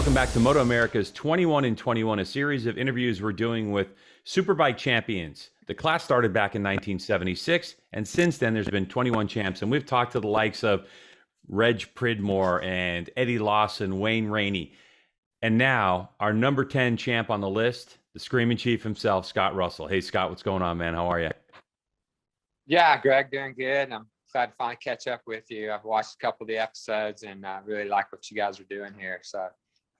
Welcome back to MotoAmerica's 21 in 21, a series of interviews we're doing with Superbike champions. The class started back in 1976, and since then there's been 21 champs, and we've talked to the likes of Reg Pridmore and Eddie Lawson, Wayne Rainey, and now our number 10 champ on the list, the Screaming Chief himself, Scott Russell. Hey, Scott, what's going on, man? How are you? Yeah, Greg, doing good. I'm glad to finally catch up with you. I've watched a couple of the episodes and I really like what you guys are doing here. So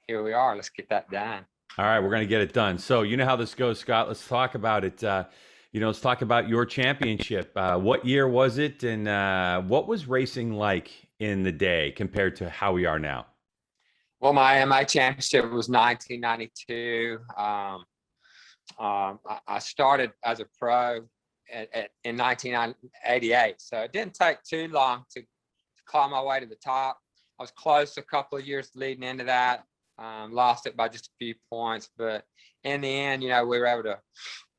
here we are. Let's get that done. All right, we're going to get it done. So you know how this goes, Scott. Let's talk about it. Let's talk about your championship. What year was it, and what was racing like in the day compared to how we are now? Well, my AMA championship was 1992. I started as a pro in 1988, so it didn't take too long to climb my way to the top. I was close a couple of years leading into that. Lost it by just a few points, but in the end, we were able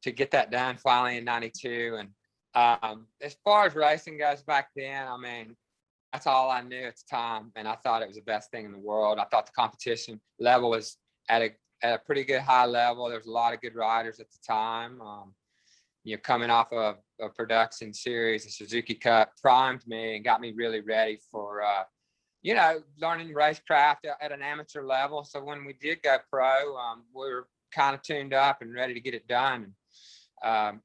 to get that done finally in 92. And as far as racing goes back then, I mean, that's all I knew at the time, and I thought it was the best thing in the world. I thought the competition level was at a pretty good high level. There was a lot of good riders at the time. Coming off of a production series, the Suzuki Cup primed me and got me really ready for learning racecraft at an amateur level. So when we did go pro, we were kind of tuned up and ready to get it done. I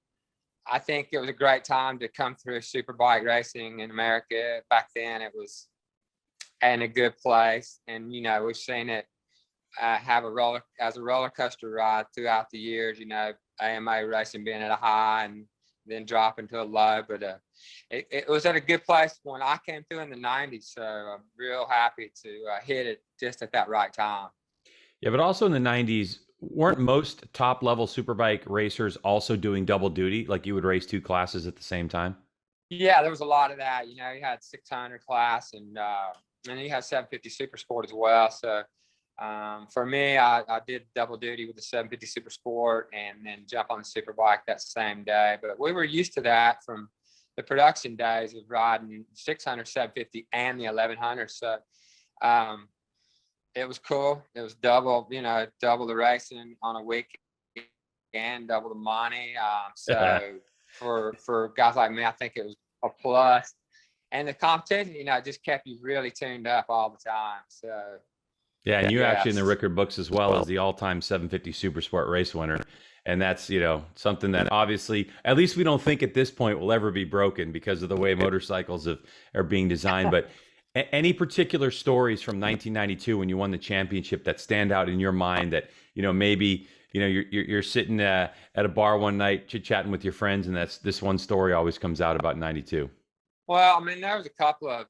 think it was a great time to come through Superbike racing in America. Back then it was in a good place. And, we've seen it have a roller coaster ride throughout the years, AMA racing being at a high and then dropping to a low. But it was at a good place when I came through in the 90s. So I'm real happy to hit it just at that right time. Yeah, but also in the 90s, weren't most top-level Superbike racers also doing double duty? Like you would race two classes at the same time? Yeah, there was a lot of that. You had 600 class and you had 750 Supersport as well. So for me, I did double duty with the 750 Supersport and then jump on the Superbike that same day. But we were used to that from the production days of riding 600, 750, and the 1100. So it was cool. It was double the racing on a weekend, double the money. So for guys like me, I think it was a plus. And the competition, just kept you really tuned up all the time. So yeah, and you actually in the Rickard books as well as the all-time 750 Supersport race winner. And that's, something that obviously, at least we don't think at this point will ever be broken because of the way motorcycles are being designed. But any particular stories from 1992 when you won the championship that stand out in your mind that, maybe, you're sitting at a bar one night chit-chatting with your friends, and this one story always comes out about 92? Well, I mean, there was a couple of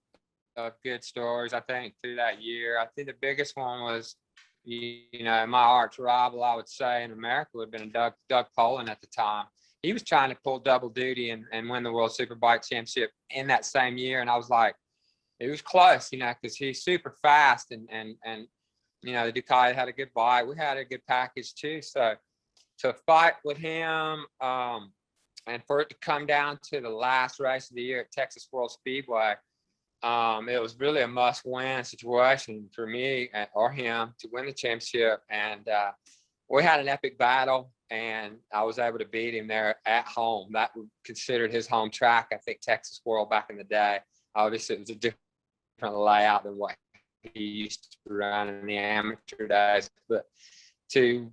good stories, I think, through that year. I think the biggest one was, my arch rival, I would say, in America would have been Doug Poland at the time. He was trying to pull double duty and win the World Superbike Championship in that same year. And I was like, it was close, because he's super fast and the Ducati had a good bike. We had a good package too. So to fight with him and for it to come down to the last race of the year at Texas World Speedway, it was really a must-win situation for me or him to win the championship. And we had an epic battle, and I was able to beat him there at home. That was considered his home track. I think Texas World back in the day. Obviously, it was a different layout than what he used to run in the amateur days. But to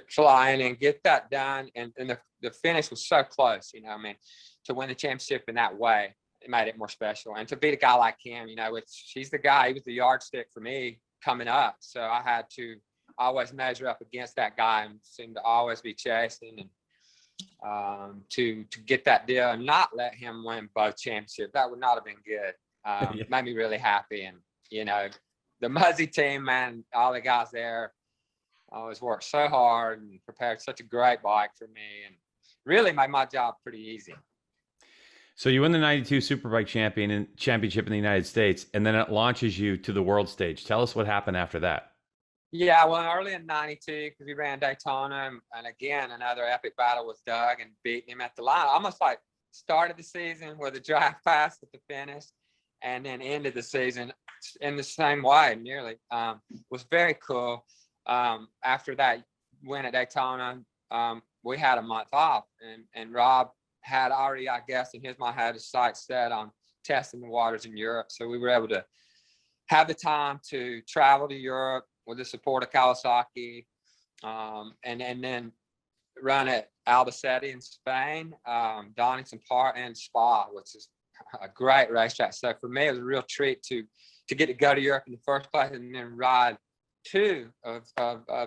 fly in and get that done, and the finish was so close. To win the championship in that way, it made it more special. And to beat a guy like him, he's the guy. He was the yardstick for me coming up. So I had to always measure up against that guy and seemed to always be chasing and to get that deal and not let him win both championships. That would not have been good. It made me really happy. And, the Muzzy team, man, all the guys there always worked so hard and prepared such a great bike for me and really made my job pretty easy. So you win the 92 Superbike Championship in the United States, and then it launches you to the world stage. Tell us what happened after that. Yeah, well, early in 92, because we ran Daytona, and again, another epic battle with Doug and beating him at the line. Almost like started the season with a drive past at the finish. and then ended the season in the same way, nearly. Was very cool. After that win at Daytona, we had a month off, and Rob had already, I guess, in his mind, had his sights set on testing the waters in Europe. So we were able to have the time to travel to Europe with the support of Kawasaki, and then run at Albacete in Spain, Donington Park, and Spa, which is a great racetrack. So for me, it was a real treat to get to go to Europe in the first place, and then ride two of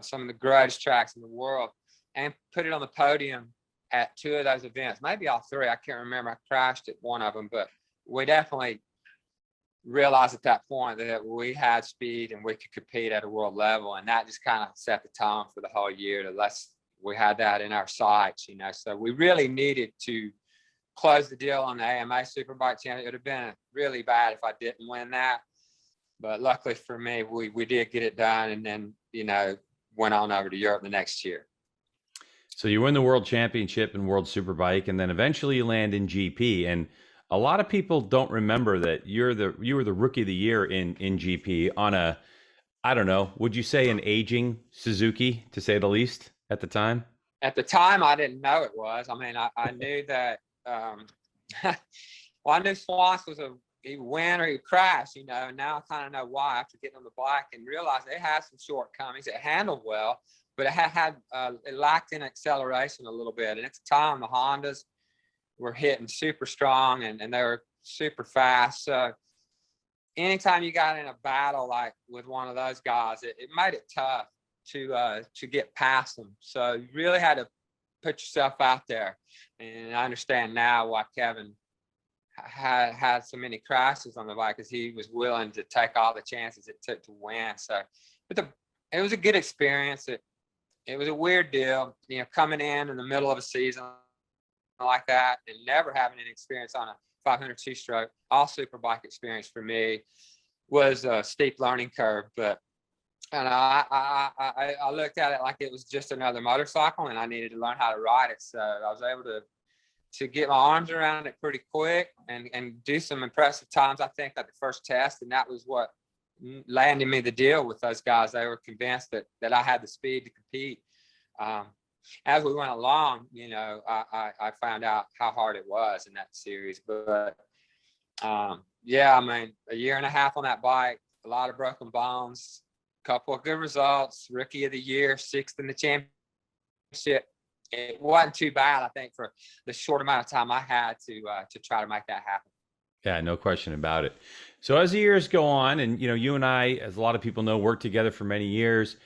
some of the greatest tracks in the world, and put it on the podium at two of those events, maybe all three. I can't remember. I crashed at one of them, but we definitely realized at that point that we had speed and we could compete at a world level, and that just kind of set the tone for the whole year. We had that in our sights, you know. So we really needed to close the deal on the AMA Superbike Championship. It would have been really bad if I didn't win that, but luckily for me, we did get it done, and then, you know, went on over to Europe the next year. So you win the World Championship in World Superbike, and then eventually you land in GP. And a lot of people don't remember that you were the Rookie of the Year in GP on a, I don't know, would you say an aging Suzuki, to say the least, at the time? At the time, I didn't know it was. I mean, I knew that. Well, I knew Swans was he'd win or he'd crash, you know. And now I kind of know why after getting on the bike and realized it had some shortcomings. It handled well, but it lacked in acceleration a little bit. And at the time, the Hondas were hitting super strong, and they were super fast. So anytime you got in a battle like with one of those guys, it made it tough to get past them. So you really had to put yourself out there. And I understand now why Kevin had so many crashes on the bike, because he was willing to take all the chances it took to win. So, but it was a good experience. It was a weird deal, you know, coming in the middle of a season like that and never having any experience on a 500 two-stroke. All Superbike experience for me was a steep learning curve, but I looked at it like it was just another motorcycle, and I needed to learn how to ride it. So I was able to get my arms around it pretty quick and do some impressive times, I think, at the first test, and that was what landed me the deal with those guys. They were convinced that I had the speed to compete. As we went along, you know, I found out how hard it was in that series. But yeah, I mean, a year and a half on that bike, a lot of broken bones, a couple of good results, Rookie of the Year, 6th in the championship. It wasn't too bad, I think, for the short amount of time I had to try to make that happen. Yeah, no question about it. So as the years go on, and you know, you and I, as a lot of people know, worked together for many years.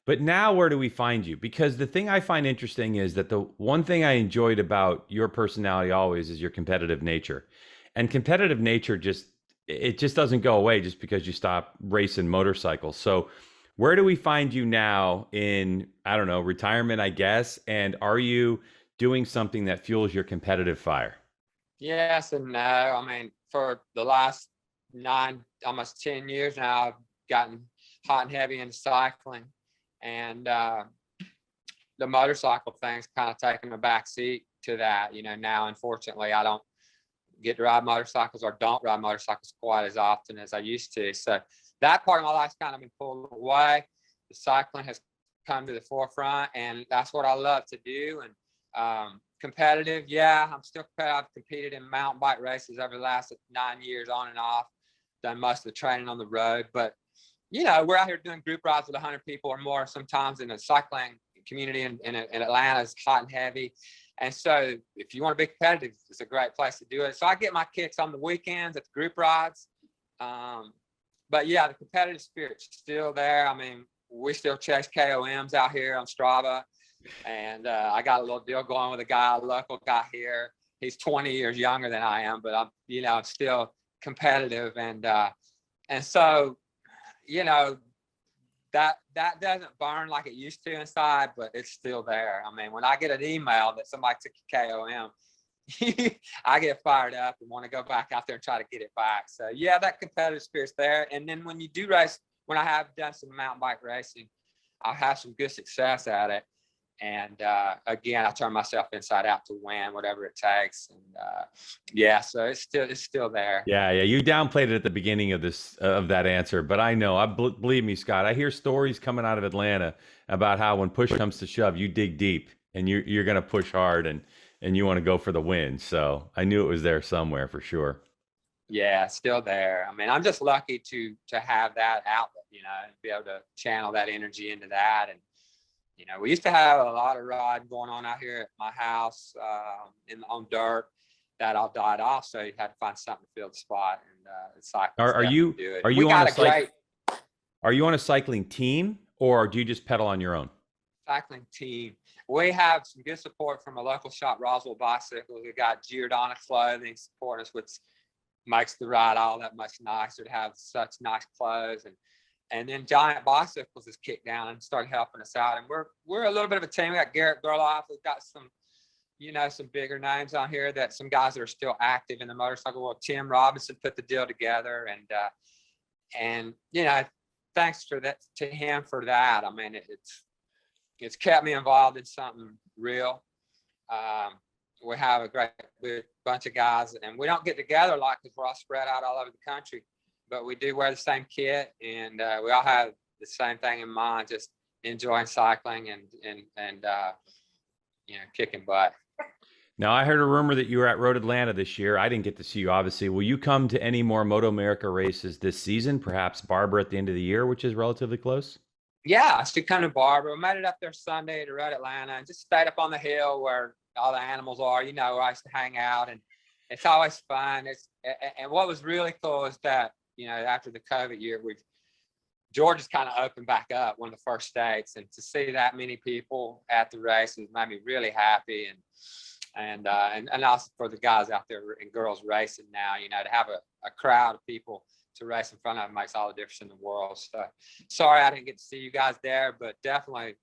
But now where do we find you? Because the thing I find interesting is that the one thing I enjoyed about your personality always is your competitive nature. And competitive nature just doesn't go away just because you stop racing motorcycles. So where do we find you now in, I don't know, retirement, I guess? And are you doing something that fuels your competitive fire? Yes and no. I mean, for the last 9, almost 10 years now, I've gotten hot and heavy into cycling. And the motorcycle thing's kind of taken a back seat to that. You know, now, unfortunately, I don't get to ride motorcycles or don't ride motorcycles quite as often as I used to. So that part of my life's kind of been pulled away. The cycling has come to the forefront, and that's what I love to do. And competitive, yeah, I'm still competitive. I've competed in mountain bike races over the last 9 years on and off, done most of the training on the road. But you know, we're out here doing group rides with 100 people or more sometimes in a cycling community in Atlanta. It's hot and heavy. And so if you want to be competitive, it's a great place to do it. So I get my kicks on the weekends at the group rides. But yeah, the competitive spirit's still there. I mean, we still chase KOMs out here on Strava. And I got a little deal going with a local guy here. He's 20 years younger than I am, but I'm still competitive. And so, you know, that doesn't burn like it used to inside, but it's still there. I mean, when I get an email that somebody took a KOM, I get fired up and want to go back out there and try to get it back. So yeah, that competitive spirit's there. And then when you do race, when I have done some mountain bike racing, I'll have some good success at it. And again, I turn myself inside out to win whatever it takes. And yeah, so it's still there. Yeah, you downplayed it at the beginning of that answer, but I know. Believe me, Scott. I hear stories coming out of Atlanta about how when push comes to shove, you dig deep and you're going to push hard and you want to go for the win. So I knew it was there somewhere for sure. Yeah, still there. I mean, I'm just lucky to have that outlet, and be able to channel that energy into that. And we used to have a lot of riding going on out here at my house on dirt. That all died off, so you had to find something to fill the spot. And it's like, are you on a cycling team, or do you just pedal on your own? Cycling team. We have some good support from a local shop, Roswell Bicycles. We got Georgian clothing supporting us, which makes the ride all that much nicer to have such nice clothes. And then Giant Bicycles has kicked down and started helping us out. And we're a little bit of a team. We got Garrett Gerloff. We've got some, some bigger names on here, that some guys that are still active in the motorcycle world. Tim Robinson put the deal together, and thanks to him for that. I mean, it's kept me involved in something real. We have a great bunch of guys, and we don't get together a lot because we're all spread out all over the country, but we do wear the same kit, and we all have the same thing in mind, just enjoying cycling and kicking butt. Now, I heard a rumor that you were at Road Atlanta this year. I didn't get to see you, obviously. Will you come to any more MotoAmerica races this season? Perhaps Barber at the end of the year, which is relatively close? Yeah, I should come to Barber. We made it up there Sunday to Road Atlanta and just stayed up on the hill where all the animals are, where I used to hang out, and it's always fun. And what was really cool is that, after the COVID year, Georgia's kind of opened back up, one of the first states, and to see that many people at the races made me really happy. And also for the guys out there and girls racing now, to have a crowd of people to race in front of makes all the difference in the world. So sorry I didn't get to see you guys there, but definitely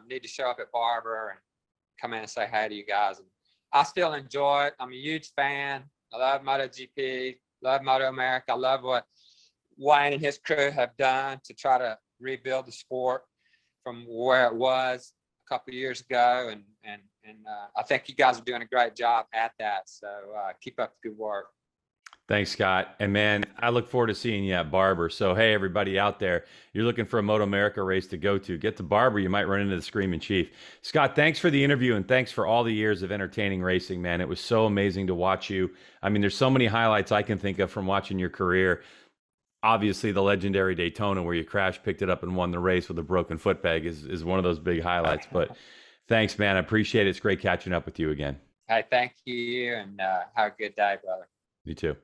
need to show up at Barber and come in and say hi to you guys. And I still enjoy it. I'm a huge fan. I love MotoGP, love MotoAmerica. I love what Wayne and his crew have done to try to rebuild the sport from where it was a couple of years ago. And I think you guys are doing a great job at that. So keep up the good work. Thanks, Scott. And man, I look forward to seeing you at Barber. So, hey, everybody out there, you're looking for a MotoAmerica race to go to. Get to Barber. You might run into the Screaming Chief. Scott, thanks for the interview, and thanks for all the years of entertaining racing, man. It was so amazing to watch you. I mean, there's so many highlights I can think of from watching your career. Obviously, the legendary Daytona where you crashed, picked it up, and won the race with a broken foot peg is one of those big highlights. But thanks, man. I appreciate it. It's great catching up with you again. Hey, thank you, and have a good day, brother. You too.